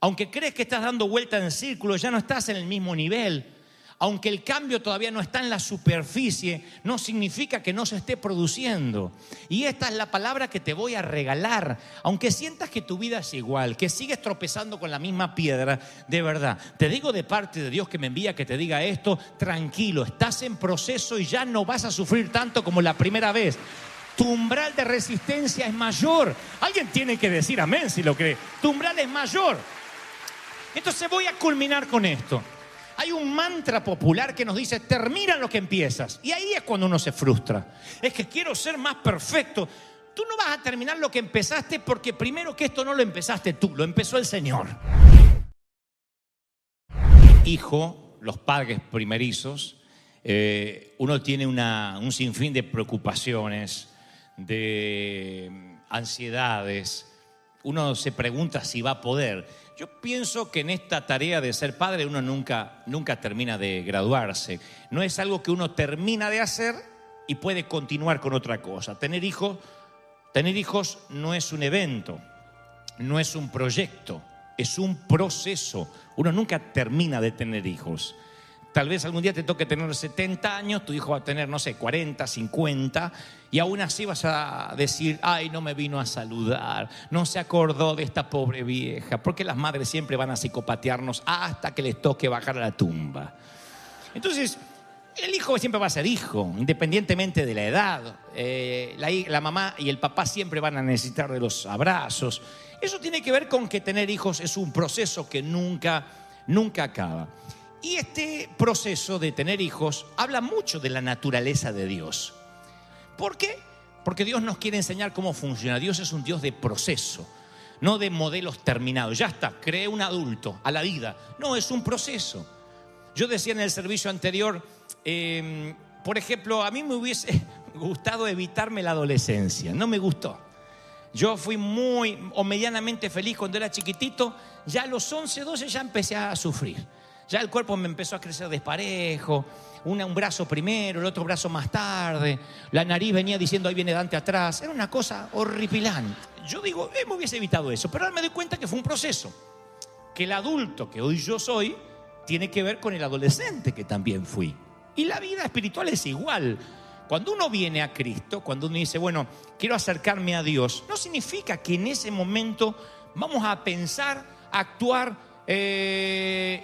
Aunque crees que estás dando vuelta en círculo, ya no estás en el mismo nivel. Aunque el cambio todavía no está en la superficie, no significa que no se esté produciendo. Y esta es la palabra que te voy a regalar. Aunque sientas que tu vida es igual, que sigues tropezando con la misma piedra, de verdad, te digo de parte de Dios que me envía que te diga esto: tranquilo, estás en proceso y ya no vas a sufrir tanto como la primera vez. Tu umbral de resistencia es mayor. Alguien tiene que decir amén si lo cree. Tu umbral es mayor. Entonces voy a culminar con esto. Hay un mantra popular que nos dice: termina lo que empiezas. Y ahí es cuando uno se frustra. Es que quiero ser más perfecto. Tú no vas a terminar lo que empezaste, porque primero que esto no lo empezaste tú, lo empezó el Señor. Hijo, los padres primerizos, uno tiene un sinfín de preocupaciones, de ansiedades. Uno se pregunta si va a poder. Yo pienso que en esta tarea de ser padre uno nunca termina de graduarse. No es algo que uno termina de hacer y puede continuar con otra cosa. Tener hijos no es un evento, no es un proyecto, es un proceso. Uno nunca termina de tener hijos. Tal vez algún día te toque tener 70 años, tu hijo va a tener, 40, 50, y aún así vas a decir: ay, no me vino a saludar, no se acordó de esta pobre vieja, porque las madres siempre van a psicopatearnos hasta que les toque bajar a la tumba. Entonces, el hijo siempre va a ser hijo, independientemente de la edad. La mamá y el papá siempre van a necesitar de los abrazos. Eso tiene que ver con que tener hijos es un proceso que nunca acaba. Y este proceso de tener hijos habla mucho de la naturaleza de Dios. ¿Por qué? Porque Dios nos quiere enseñar cómo funciona. Dios es un Dios de proceso, no de modelos terminados. Ya está, creé un adulto a la vida. No, es un proceso. Yo decía en el servicio anterior, por ejemplo, a mí me hubiese gustado evitarme la adolescencia. No me gustó. Yo fui muy o medianamente feliz cuando era chiquitito. Ya a los 11, 12 ya empecé a sufrir. Ya el cuerpo me empezó a crecer desparejo, un brazo primero, el otro brazo más tarde, la nariz venía diciendo: ahí viene Dante atrás. Era una cosa horripilante. Yo digo, me hubiese evitado eso, pero ahora me doy cuenta que fue un proceso. Que el adulto que hoy yo soy tiene que ver con el adolescente que también fui. Y la vida espiritual es igual. Cuando uno viene a Cristo, cuando uno dice: bueno, quiero acercarme a Dios, no significa que en ese momento vamos a pensar, actuar,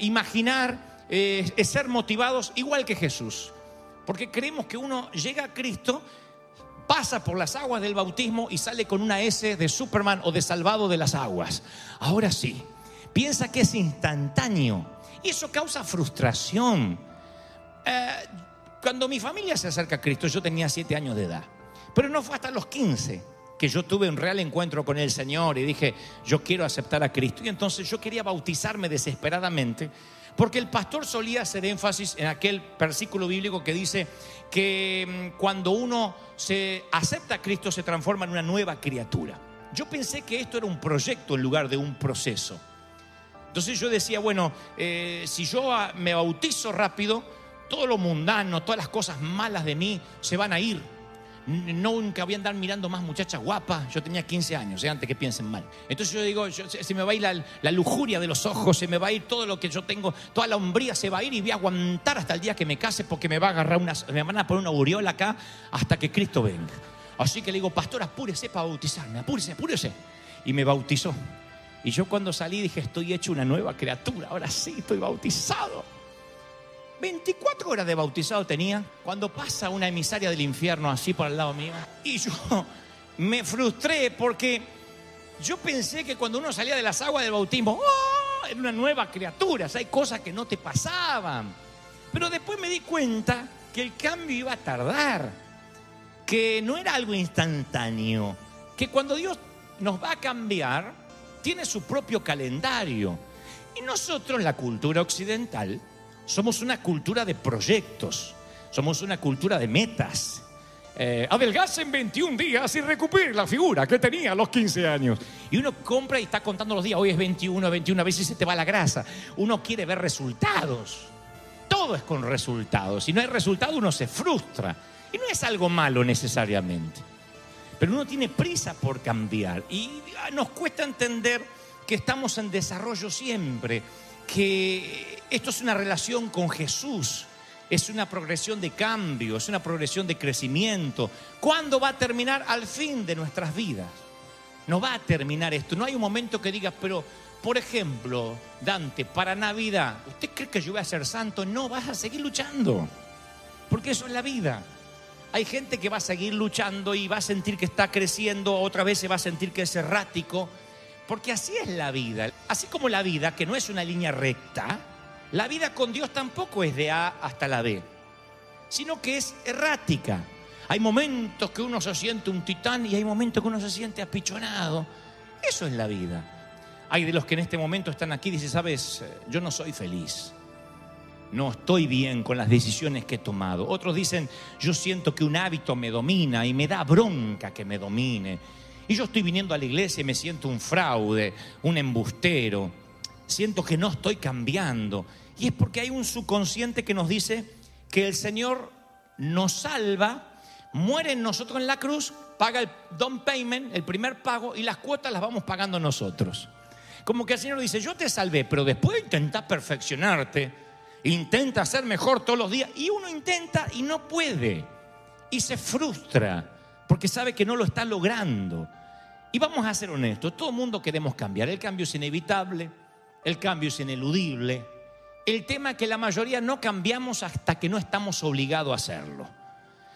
imaginar, ser motivados igual que Jesús. Porque creemos que uno llega a Cristo, pasa por las aguas del bautismo y sale con una S de Superman o de salvado de las aguas. Ahora sí, piensa que es instantáneo y eso causa frustración. Cuando mi familia se acerca a Cristo, yo tenía 7 años de edad, pero no fue hasta los 15 que yo tuve un real encuentro con el Señor y dije: yo quiero aceptar a Cristo. Y entonces yo quería bautizarme desesperadamente, porque el pastor solía hacer énfasis en aquel versículo bíblico que dice que cuando uno se acepta a Cristo se transforma en una nueva criatura. Yo pensé que esto era un proyecto en lugar de un proceso. Entonces yo decía: bueno, si yo me bautizo rápido, todo lo mundano, todas las cosas malas de mí se van a ir. Nunca voy a andar mirando más muchachas guapas. Yo tenía 15 años, antes que piensen mal. Entonces yo digo, se me va a ir la lujuria de los ojos, se me va a ir todo lo que yo tengo, toda la hombría se va a ir, y voy a aguantar hasta el día que me case, porque me van a poner una aureola acá hasta que Cristo venga. Así que le digo: pastor, apúrese para bautizarme, apúrese. Y me bautizó. Y yo cuando salí dije: estoy hecho una nueva criatura, ahora sí estoy bautizado. 24 horas de bautizado tenía cuando pasa una emisaria del infierno así por al lado mío. Y yo me frustré porque yo pensé que cuando uno salía de las aguas del bautismo, era una nueva criatura. O sea, hay cosas que no te pasaban. Pero después me di cuenta que el cambio iba a tardar, que no era algo instantáneo, que cuando Dios nos va a cambiar, tiene su propio calendario. Y nosotros, la cultura occidental, somos una cultura de proyectos, somos una cultura de metas. Adelgaza en 21 días y recupere la figura que tenía a los 15 años. Y uno compra y está contando los días. Hoy es 21, a veces se te va la grasa. Uno quiere ver resultados. Todo es con resultados. Si no hay resultado, uno se frustra. Y no es algo malo necesariamente, pero uno tiene prisa por cambiar. Y nos cuesta entender que estamos en desarrollo siempre, que esto es una relación con Jesús, es una progresión de cambio, es una progresión de crecimiento. ¿Cuándo va a terminar? Al fin de nuestras vidas. No va a terminar esto. No hay un momento que digas, pero, por ejemplo, Dante, para Navidad, ¿usted cree que yo voy a ser santo? No, vas a seguir luchando, porque eso es la vida. Hay gente que va a seguir luchando y va a sentir que está creciendo, otra vez se va a sentir que es errático, porque así es la vida. Así como la vida, que no es una línea recta, la vida con Dios tampoco es de A hasta la B, sino que es errática. Hay momentos que uno se siente un titán y hay momentos que uno se siente apichonado. Eso es la vida. Hay de los que en este momento están aquí y dicen, sabes, yo no soy feliz. No estoy bien con las decisiones que he tomado. Otros dicen, yo siento que un hábito me domina y me da bronca que me domine. Y yo estoy viniendo a la iglesia y me siento un fraude, un embustero. Siento que no estoy cambiando. Y es porque hay un subconsciente que nos dice que el Señor nos salva, muere en nosotros en la cruz, paga el down payment, el primer pago, y las cuotas las vamos pagando nosotros. Como que el Señor dice, yo te salvé, pero después intenta perfeccionarte, intenta ser mejor todos los días. Y uno intenta y no puede. Y se frustra porque sabe que no lo está logrando. Y vamos a ser honestos, todo el mundo queremos cambiar. El cambio es inevitable, el cambio es ineludible. El tema es que la mayoría no cambiamos hasta que no estamos obligados a hacerlo.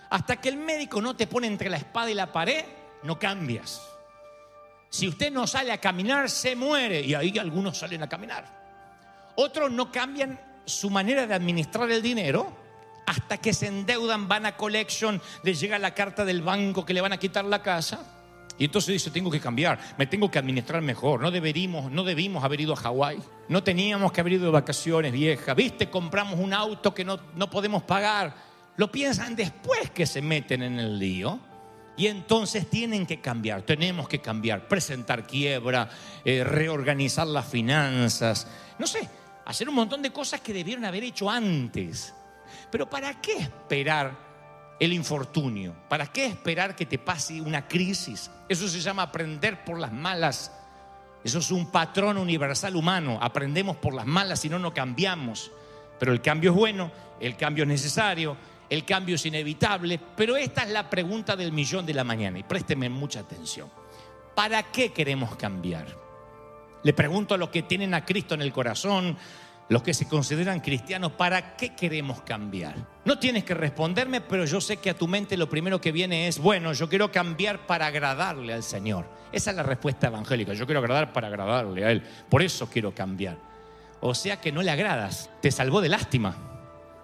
Hasta que el médico no te pone entre la espada y la pared, no cambias. Si usted no sale a caminar, se muere. Y ahí algunos salen a caminar. Otros no cambian su manera de administrar el dinero hasta que se endeudan, van a collection, les llega la carta del banco que le van a quitar la casa. Y entonces dice, tengo que cambiar, me tengo que administrar mejor. No debimos haber ido a Hawái. No teníamos que haber ido de vacaciones, vieja. ¿Viste? Compramos un auto que no podemos pagar. Lo piensan después que se meten en el lío. Y entonces tienen que cambiar, tenemos que cambiar, presentar quiebra, reorganizar las finanzas. No sé, hacer un montón de cosas que debieron haber hecho antes. Pero ¿para qué esperar el infortunio? ¿Para qué esperar que te pase una crisis? Eso se llama aprender por las malas. Eso es un patrón universal humano. Aprendemos por las malas y no cambiamos. Pero el cambio es bueno, el cambio es necesario, el cambio es inevitable. Pero esta es la pregunta del millón de la mañana. Y présteme mucha atención. ¿Para qué queremos cambiar? Le pregunto a los que tienen a Cristo en el corazón, los que se consideran cristianos, ¿para qué queremos cambiar? No tienes que responderme, pero yo sé que a tu mente lo primero que viene es, bueno, yo quiero cambiar para agradarle al Señor. Esa es la respuesta evangélica, yo quiero agradar para agradarle a Él, por eso quiero cambiar. O sea que no le agradas, te salvó de lástima.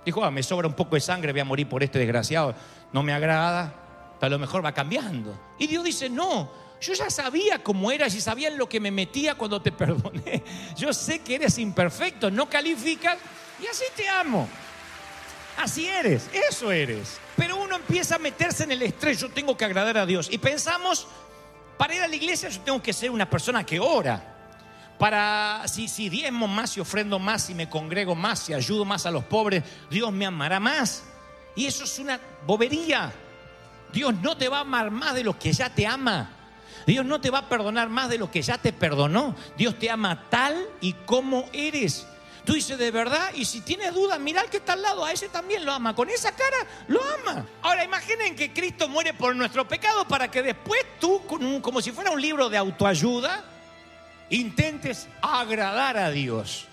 Dijo, me sobra un poco de sangre, voy a morir por este desgraciado, no me agrada, pero a lo mejor va cambiando. Y Dios dice, no, yo ya sabía cómo eras y sabía en lo que me metía cuando te perdoné. Yo sé que eres imperfecto, no calificas y así te amo. Así eres, eso eres. Pero uno empieza a meterse en el estrés, yo tengo que agradar a Dios. Y pensamos, para ir a la iglesia yo tengo que ser una persona que ora. Para, si diezmo más, si ofrendo más, si me congrego más, si ayudo más a los pobres, Dios me amará más. Y eso es una bobería. Dios no te va a amar más de lo que ya te ama. Dios no te va a perdonar más de lo que ya te perdonó. Dios te ama tal y como eres. Tú dices, ¿de verdad? Y si tienes dudas, mira al que está al lado, a ese también lo ama. Con esa cara lo ama. Ahora imaginen que Cristo muere por nuestro pecado para que después tú, como si fuera un libro de autoayuda, intentes agradar a Dios.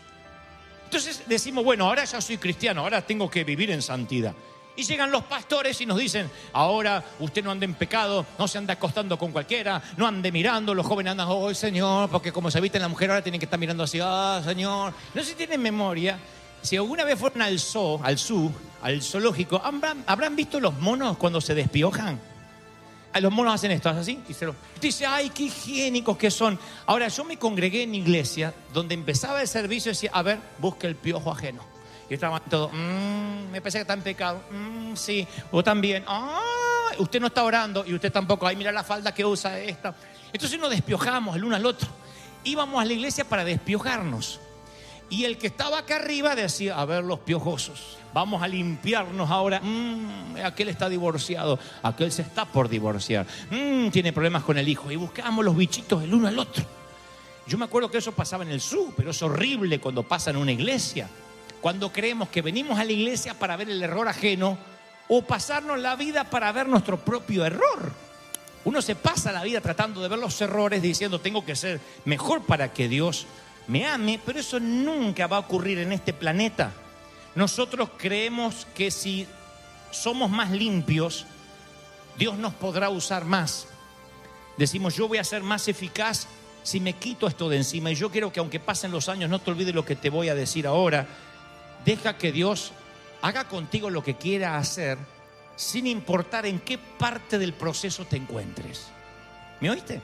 Entonces decimos, bueno, ahora ya soy cristiano, ahora tengo que vivir en santidad. Y llegan los pastores y nos dicen, ahora usted no ande en pecado, no se anda acostando con cualquiera, no ande mirando, los jóvenes andan, oh Señor, porque como se viste en la mujer ahora tienen que estar mirando así, Señor. No sé si tienen memoria, si alguna vez fueron al zoológico, ¿habrán visto los monos cuando se despiojan? Los monos hacen esto, así, y dice, ay, qué higiénicos que son. Ahora, yo me congregué en iglesia donde empezaba el servicio y decía, a ver, busque el piojo ajeno. Y estaban todos, me parece que está en pecado, sí, o también, usted no está orando y usted tampoco, ay, mira la falda que usa esta. Entonces nos despiojamos el uno al otro. Íbamos a la iglesia para despiojarnos. Y el que estaba acá arriba decía, a ver los piojosos, vamos a limpiarnos ahora. Aquel está divorciado, aquel se está por divorciar, tiene problemas con el hijo. Y buscábamos los bichitos el uno al otro. Yo me acuerdo que eso pasaba en el sur, pero es horrible cuando pasa en una iglesia. Cuando creemos que venimos a la iglesia para ver el error ajeno o pasarnos la vida para ver nuestro propio error. Uno se pasa la vida tratando de ver los errores, diciendo tengo que ser mejor para que Dios me ame, pero eso nunca va a ocurrir en este planeta. Nosotros creemos que si somos más limpios, Dios nos podrá usar más. Decimos, yo voy a ser más eficaz si me quito esto de encima. Y yo quiero que aunque pasen los años, no te olvides lo que te voy a decir ahora. Deja que Dios haga contigo lo que quiera hacer, sin importar en qué parte del proceso te encuentres. ¿Me oíste?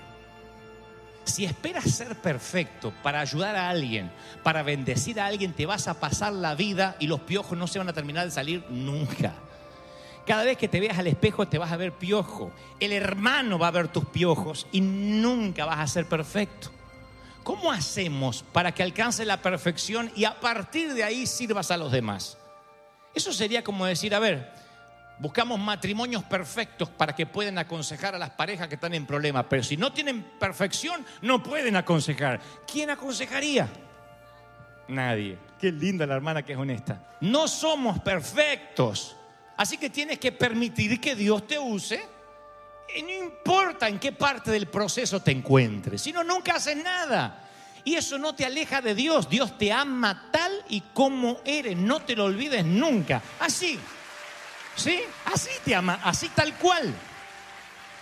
Si esperas ser perfecto para ayudar a alguien, para bendecir a alguien, te vas a pasar la vida y los piojos no se van a terminar de salir nunca. Cada vez que te veas al espejo te vas a ver piojo. El hermano va a ver tus piojos y nunca vas a ser perfecto. ¿Cómo hacemos para que alcance la perfección y a partir de ahí sirvas a los demás? Eso sería como decir, a ver, buscamos matrimonios perfectos para que puedan aconsejar a las parejas que están en problemas, pero si no tienen perfección, no pueden aconsejar. ¿Quién aconsejaría? Nadie. Qué linda la hermana que es honesta. No somos perfectos, así que tienes que permitir que Dios te use. Y no importa en qué parte del proceso te encuentres, si no, nunca haces nada. Y eso no te aleja de Dios. Dios te ama tal y como eres, no te lo olvides nunca. Así, ¿sí? Así te ama, así tal cual.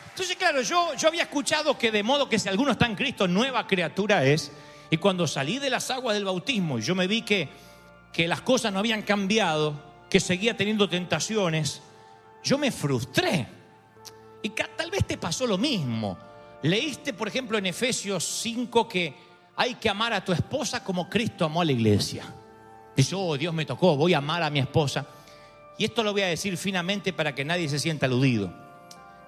Entonces, claro, yo había escuchado que de modo que si alguno está en Cristo, nueva criatura es. Y cuando salí de las aguas del bautismo y yo me vi que las cosas no habían cambiado, que seguía teniendo tentaciones, yo me frustré. Y tal vez te pasó lo mismo. Leíste, por ejemplo, en Efesios 5 que hay que amar a tu esposa como Cristo amó a la iglesia. Dice, oh, Dios me tocó, voy a amar a mi esposa. Y esto lo voy a decir finamente para que nadie se sienta aludido.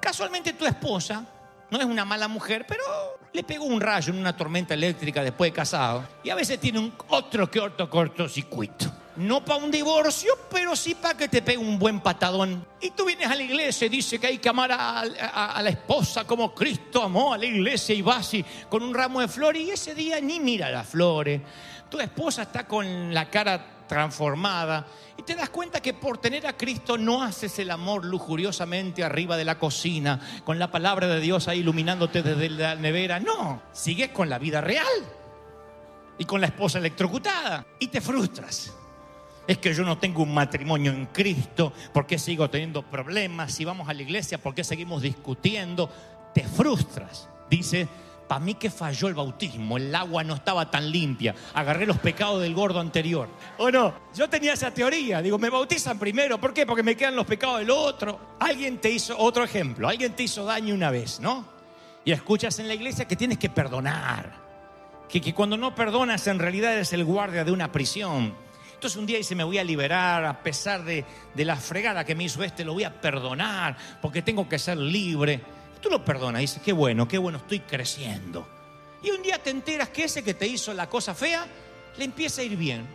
Casualmente tu esposa no es una mala mujer, pero le pegó un rayo en una tormenta eléctrica después de casado. Y a veces tiene otro cortocircuito. No para un divorcio, pero sí para que te pegue un buen patadón. Y tú vienes a la iglesia y dices que hay que amar a la esposa como Cristo amó a la iglesia, y vas y con un ramo de flores y ese día ni mira las flores. Tu esposa está con la cara transformada y te das cuenta que por tener a Cristo no haces el amor lujuriosamente arriba de la cocina con la palabra de Dios ahí iluminándote desde la nevera. No, sigues con la vida real y con la esposa electrocutada y te frustras. Es que yo no tengo un matrimonio en Cristo, ¿por qué sigo teniendo problemas? Si vamos a la iglesia, ¿por qué seguimos discutiendo? Te frustras. Dice, para mí que falló el bautismo, el agua no estaba tan limpia, agarré los pecados del gordo anterior. ¿O no? Yo tenía esa teoría, digo, me bautizan primero, ¿por qué? Porque me quedan los pecados del otro. Alguien te hizo, otro ejemplo, alguien te hizo daño una vez, ¿no? Y escuchas en la iglesia que tienes que perdonar, que cuando no perdonas en realidad eres el guardia de una prisión. Entonces un día dice, me voy a liberar a pesar de la fregada que me hizo lo voy a perdonar porque tengo que ser libre. Y tú lo perdonas, dices, qué bueno, estoy creciendo. Y un día te enteras que ese que te hizo la cosa fea, le empieza a ir bien.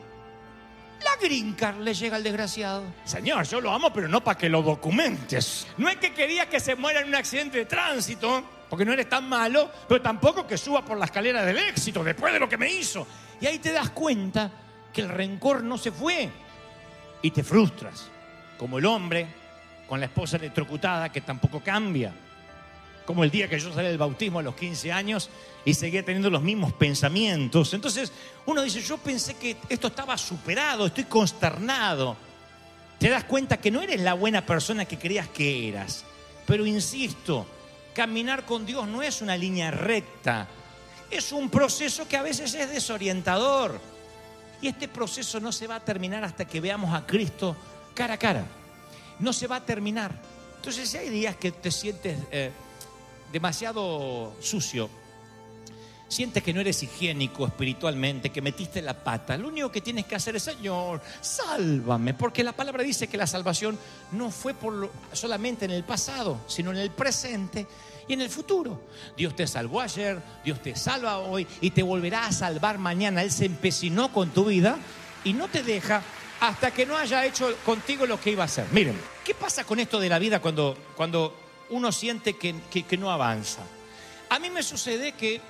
La green card le llega al desgraciado. Señor, yo lo amo, pero no para que lo documentes. No es que quería que se muera en un accidente de tránsito, porque no eres tan malo, pero tampoco que suba por la escalera del éxito después de lo que me hizo. Y ahí te das cuenta que el rencor no se fue y te frustras, como el hombre con la esposa electrocutada que tampoco cambia, como el día que yo salí del bautismo a los 15 años y seguía teniendo los mismos pensamientos. Entonces uno dice, yo pensé que esto estaba superado, estoy consternado. Te das cuenta que no eres la buena persona que creías que eras, pero insisto, caminar con Dios no es una línea recta, es un proceso que a veces es desorientador. Y este proceso no se va a terminar hasta que veamos a Cristo cara a cara. No se va a terminar. Entonces, si hay días que te sientes demasiado sucio, sientes que no eres higiénico espiritualmente, que metiste la pata, lo único que tienes que hacer es, Señor, sálvame. Porque la palabra dice que la salvación no fue solamente en el pasado, sino en el presente y en el futuro. Dios te salvó ayer, Dios te salva hoy y te volverá a salvar mañana. Él se empecinó con tu vida y no te deja hasta que no haya hecho contigo lo que iba a hacer. Miren, ¿qué pasa con esto de la vida cuando uno siente que no avanza? A mí me sucede que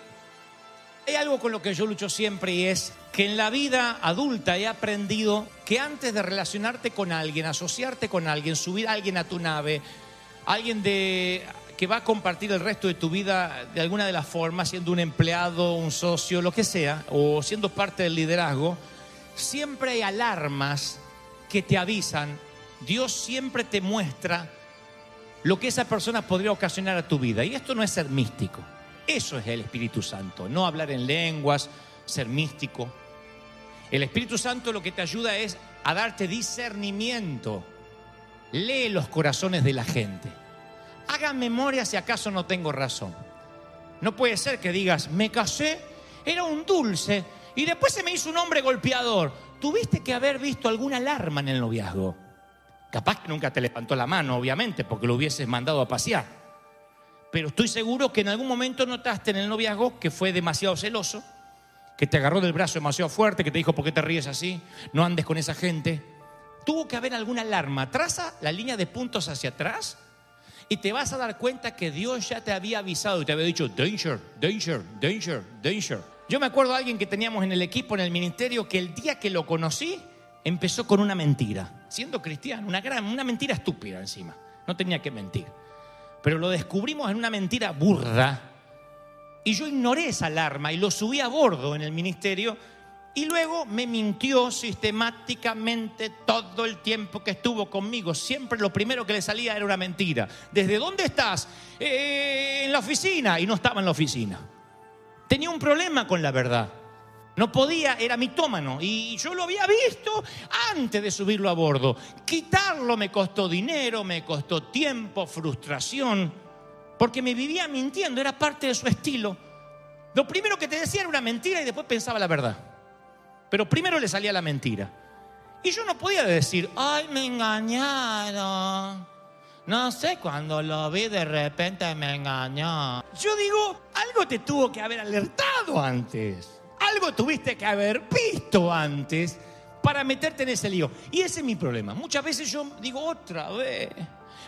Hay algo con lo que yo lucho siempre y es que en la vida adulta he aprendido que antes de relacionarte con alguien, asociarte con alguien, subir a alguien a tu nave, alguien que va a compartir el resto de tu vida de alguna de las formas, siendo un empleado, un socio, lo que sea, o siendo parte del liderazgo, siempre hay alarmas que te avisan. Dios siempre te muestra lo que esa persona podría ocasionar a tu vida. Y esto no es ser místico. Eso es el Espíritu Santo. No hablar en lenguas, ser místico. El Espíritu Santo lo que te ayuda es a darte discernimiento. Lee los corazones de la gente. Haga memoria si acaso no tengo razón. No puede ser que digas, me casé, era un dulce y después se me hizo un hombre golpeador. Tuviste que haber visto alguna alarma en el noviazgo. Capaz que nunca te levantó la mano, obviamente, porque lo hubieses mandado a pasear. Pero estoy seguro que en algún momento notaste en el noviazgo que fue demasiado celoso, que te agarró del brazo demasiado fuerte, que te dijo, ¿por qué te ríes así? No andes con esa gente. Tuvo que haber alguna alarma. Traza la línea de puntos hacia atrás y te vas a dar cuenta que Dios ya te había avisado y te había dicho, danger, danger, danger, danger. Yo me acuerdo de alguien que teníamos en el equipo, en el ministerio, que el día que lo conocí, empezó con una mentira. Siendo cristiano, una mentira estúpida encima. No tenía que mentir. Pero lo descubrimos en una mentira burda. Y yo ignoré esa alarma y lo subí a bordo en el ministerio. Y luego me mintió sistemáticamente todo el tiempo que estuvo conmigo. Siempre lo primero que le salía era una mentira. ¿Desde dónde estás? En la oficina. Y no estaba en la oficina. Tenía un problema con la verdad. No podía, era mitómano. Y yo lo había visto antes de subirlo a bordo. Quitarlo me costó dinero, me costó tiempo, frustración. Porque me vivía mintiendo, era parte de su estilo. Lo primero que te decía era una mentira y después pensaba la verdad. Pero primero le salía la mentira. Y yo no podía decir, ay, me engañaron. No sé, cuando lo vi de repente me engañó. Yo digo, algo te tuvo que haber alertado antes. Algo tuviste que haber visto antes para meterte en ese lío. Y ese es mi problema. Muchas veces yo digo, otra vez.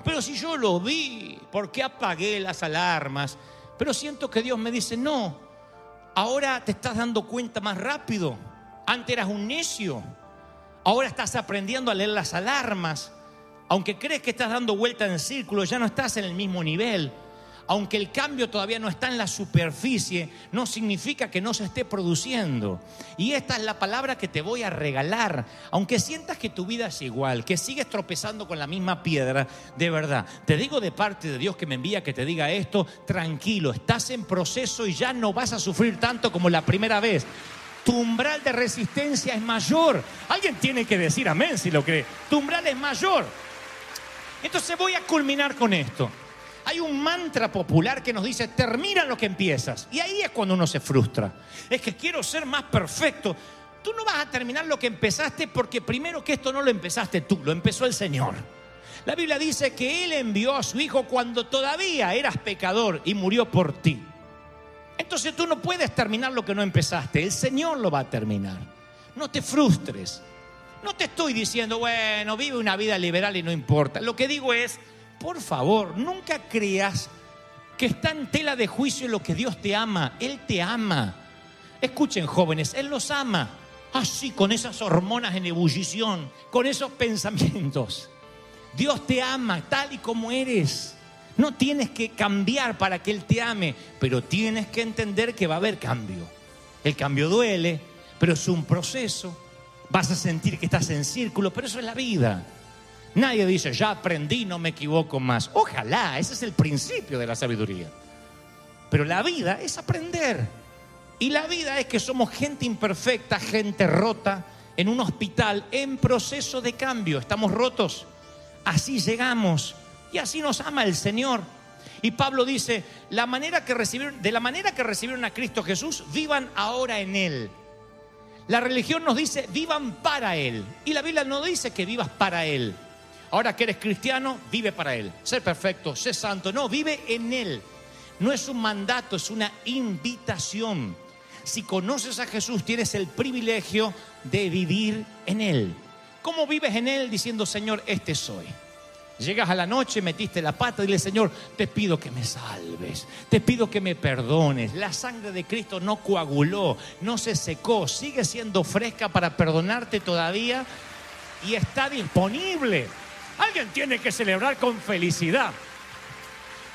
Pero si yo lo vi, ¿por qué apagué las alarmas? Pero siento que Dios me dice, no. Ahora te estás dando cuenta más rápido. Antes eras un necio. Ahora estás aprendiendo a leer las alarmas. Aunque crees que estás dando vuelta en círculo, ya no estás en el mismo nivel. Aunque el cambio todavía no está en la superficie, no significa que no se esté produciendo. Y esta es la palabra que te voy a regalar. Aunque sientas que tu vida es igual, que sigues tropezando con la misma piedra, de verdad, te digo de parte de Dios que me envía que te diga esto, tranquilo, estás en proceso y ya no vas a sufrir tanto como la primera vez. Tu umbral de resistencia es mayor. Alguien tiene que decir amén si lo cree. Tu umbral es mayor. Entonces voy a culminar con esto. Hay un mantra popular que nos dice, termina lo que empiezas. Y ahí es cuando uno se frustra. Es que quiero ser más perfecto. Tú no vas a terminar lo que empezaste porque primero que esto no lo empezaste tú, lo empezó el Señor. La Biblia dice que Él envió a su Hijo cuando todavía eras pecador y murió por ti. Entonces tú no puedes terminar lo que no empezaste. El Señor lo va a terminar. No te frustres. No te estoy diciendo, bueno, vive una vida liberal y no importa. Lo que digo es, por favor, nunca creas que está en tela de juicio lo que Dios te ama. Él te ama. Escuchen, jóvenes, Él los ama. Así, con esas hormonas en ebullición, con esos pensamientos. Dios te ama tal y como eres. No tienes que cambiar para que Él te ame, pero tienes que entender que va a haber cambio. El cambio duele, pero es un proceso. Vas a sentir que estás en círculo, pero eso es la vida. Nadie dice, ya aprendí, no me equivoco más. Ojalá, ese es el principio de la sabiduría. Pero la vida es aprender. Y la vida es que somos gente imperfecta, gente rota, en un hospital, en proceso de cambio. Estamos rotos. Así llegamos. Y así nos ama el Señor. Y Pablo dice, de la manera que recibieron a Cristo Jesús, vivan ahora en Él. La religión nos dice, vivan para Él. Y la Biblia no dice que vivas para Él. Ahora que eres cristiano, vive para Él. Sé perfecto, sé santo. No, vive en Él. No es un mandato, es una invitación. Si conoces a Jesús, tienes el privilegio de vivir en Él. ¿Cómo vives en Él? Diciendo, Señor, este soy. Llegas a la noche, metiste la pata y dile: Señor, te pido que me salves, te pido que me perdones. La sangre de Cristo no coaguló, no se secó, sigue siendo fresca para perdonarte todavía y está disponible. Alguien tiene que celebrar con felicidad.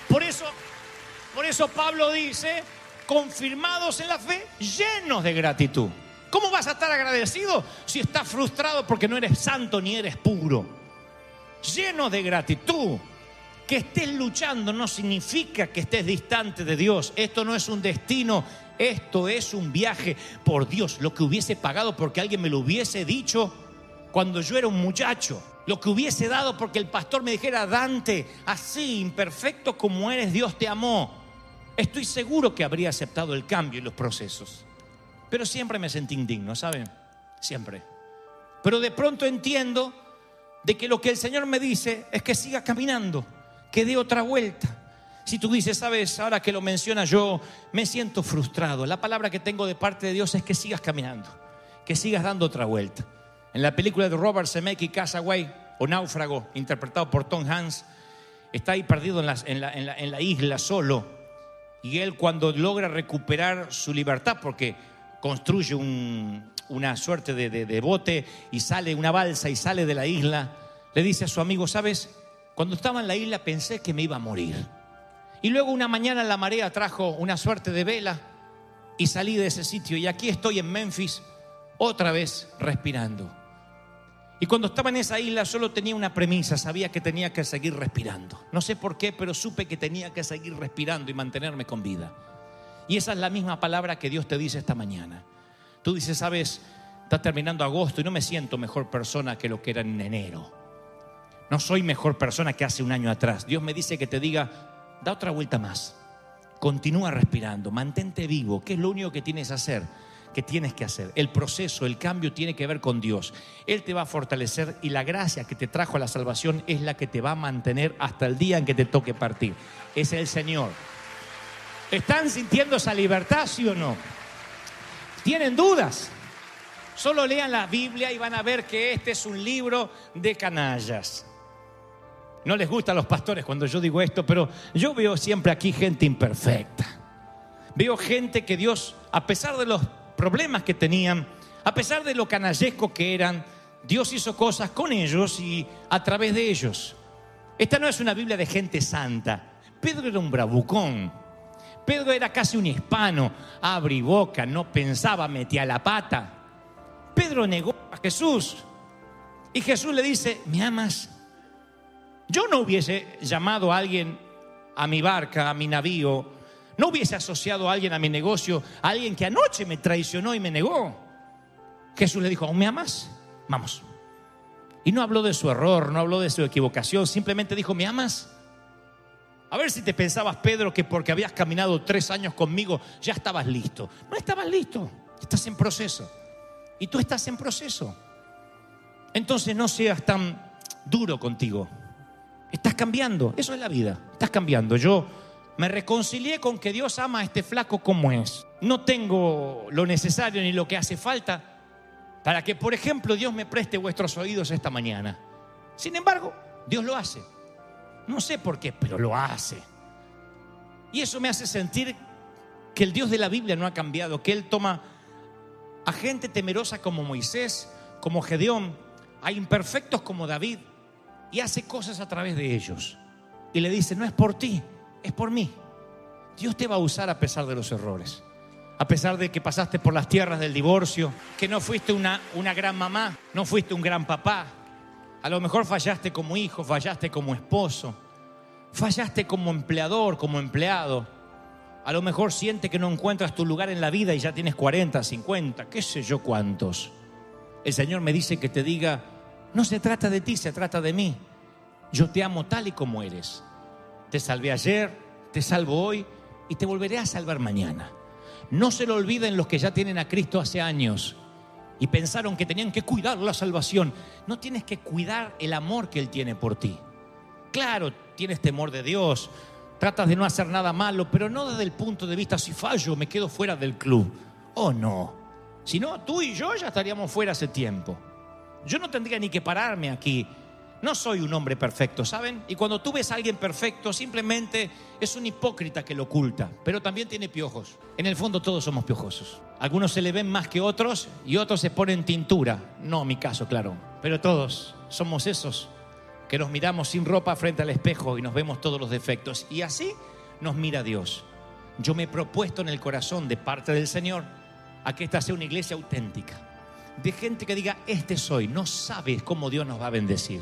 Por eso Pablo dice: confirmados en la fe, llenos de gratitud. ¿Cómo vas a estar agradecido si estás frustrado porque no eres santo ni eres puro? Llenos de gratitud. Que estés luchando no significa que estés distante de Dios. Esto no es un destino, esto es un viaje por Dios. Lo que hubiese pagado porque alguien me lo hubiese dicho cuando yo era un muchacho. Lo que hubiese dado porque el pastor me dijera: Dante, así, imperfecto como eres, Dios te amó. Estoy seguro que habría aceptado el cambio y los procesos. Pero siempre me sentí indigno, ¿saben? Siempre. Pero de pronto entiendo de que lo que el Señor me dice es que siga caminando, que dé otra vuelta. Si tú dices: sabes, ahora que lo mencionas, yo me siento frustrado, la palabra que tengo de parte de Dios es que sigas caminando, que sigas dando otra vuelta. En la película de Robert Zemeckis, Castaway o Náufrago, interpretado por Tom Hanks, está ahí perdido en la isla solo. Y él, cuando logra recuperar su libertad, porque construye una suerte de bote y sale una balsa y sale de la isla, le dice a su amigo: sabes, cuando estaba en la isla pensé que me iba a morir, y luego una mañana la marea trajo una suerte de vela y salí de ese sitio, y aquí estoy en Memphis otra vez respirando. Y cuando estaba en esa isla solo tenía una premisa: sabía que tenía que seguir respirando. No sé por qué, pero supe que tenía que seguir respirando y mantenerme con vida. Y esa es la misma palabra que Dios te dice esta mañana. Tú dices: sabes, está terminando agosto y no me siento mejor persona que lo que era en enero. No soy mejor persona que hace un año atrás. Dios me dice que te diga: da otra vuelta más. Continúa respirando, mantente vivo, que es lo único que tienes que hacer. El proceso, el cambio tiene que ver con Dios. Él te va a fortalecer y la gracia que te trajo a la salvación es la que te va a mantener hasta el día en que te toque partir. Es el Señor. ¿Están sintiendo esa libertad, sí o no? ¿Tienen dudas? Solo lean la Biblia y van a ver que este es un libro de canallas. No les gusta a los pastores cuando yo digo esto, pero yo veo siempre aquí gente imperfecta. Veo gente que Dios, a pesar de los problemas que tenían, a pesar de lo canallesco que eran, Dios hizo cosas con ellos y a través de ellos. Esta no es una Biblia de gente santa. Pedro era un bravucón. Pedro era casi un hispano, abre boca, no pensaba, metía la pata. Pedro negó a Jesús y Jesús le dice: ¿me amas? Yo no hubiese llamado a alguien a mi barca, a mi navío, no hubiese asociado a alguien a mi negocio, a alguien que anoche me traicionó y me negó. Jesús le dijo: ¿aún me amas? Vamos. Y no habló de su error, no habló de su equivocación, simplemente dijo: ¿me amas? A ver si te pensabas, Pedro, que porque habías caminado 3 años conmigo ya estabas listo. No estabas listo, estás en proceso. Y tú estás en proceso. Entonces no seas tan duro contigo. Estás cambiando, eso es la vida, estás cambiando. Yo me reconcilié con que Dios ama a este flaco como es. No tengo lo necesario ni lo que hace falta para que, por ejemplo, Dios me preste vuestros oídos esta mañana. Sin embargo, Dios lo hace. No sé por qué, pero lo hace. Y eso me hace sentir que el Dios de la Biblia no ha cambiado, que Él toma a gente temerosa como Moisés, como Gedeón, a imperfectos como David, y hace cosas a través de ellos. Y le dice: no es por ti, es por mí. Dios te va a usar a pesar de los errores, a pesar de que pasaste por las tierras del divorcio, que no fuiste una gran mamá, no fuiste un gran papá. A lo mejor fallaste como hijo, fallaste como esposo, fallaste como empleador, como empleado. A lo mejor sientes que no encuentras tu lugar en la vida y ya tienes 40, 50, qué sé yo cuántos. El Señor me dice que te diga: no se trata de ti, se trata de mí. Yo te amo tal y como eres. Te salvé ayer, te salvo hoy y te volveré a salvar mañana. No se lo olviden los que ya tienen a Cristo hace años y pensaron que tenían que cuidar la salvación. No tienes que cuidar el amor que Él tiene por ti. Claro, tienes temor de Dios, tratas de no hacer nada malo, pero no desde el punto de vista: si fallo me quedo fuera del club. Oh no, si no, tú y yo ya estaríamos fuera hace tiempo. Yo no tendría ni que pararme aquí No soy un hombre perfecto, ¿saben? Y cuando tú ves a alguien perfecto, simplemente es un hipócrita que lo oculta, pero también tiene piojos. En el fondo todos somos piojosos. Algunos se le ven más que otros y otros se ponen tintura. No mi caso, claro. Pero todos somos esos que nos miramos sin ropa frente al espejo y nos vemos todos los defectos. Y así nos mira Dios. Yo me he propuesto en el corazón de parte del Señor a que esta sea una iglesia auténtica. De gente que diga, este soy. No sabes cómo Dios nos va a bendecir.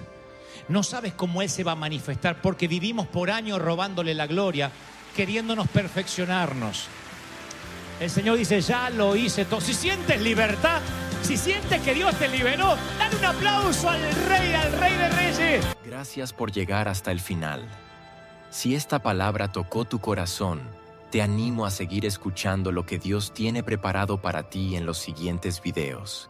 No sabes cómo Él se va a manifestar, porque vivimos por años robándole la gloria, queriéndonos perfeccionarnos. El Señor dice, ya lo hice todo. Si sientes libertad, si sientes que Dios te liberó, dale un aplauso al Rey de Reyes. Gracias por llegar hasta el final. Si esta palabra tocó tu corazón, te animo a seguir escuchando lo que Dios tiene preparado para ti en los siguientes videos.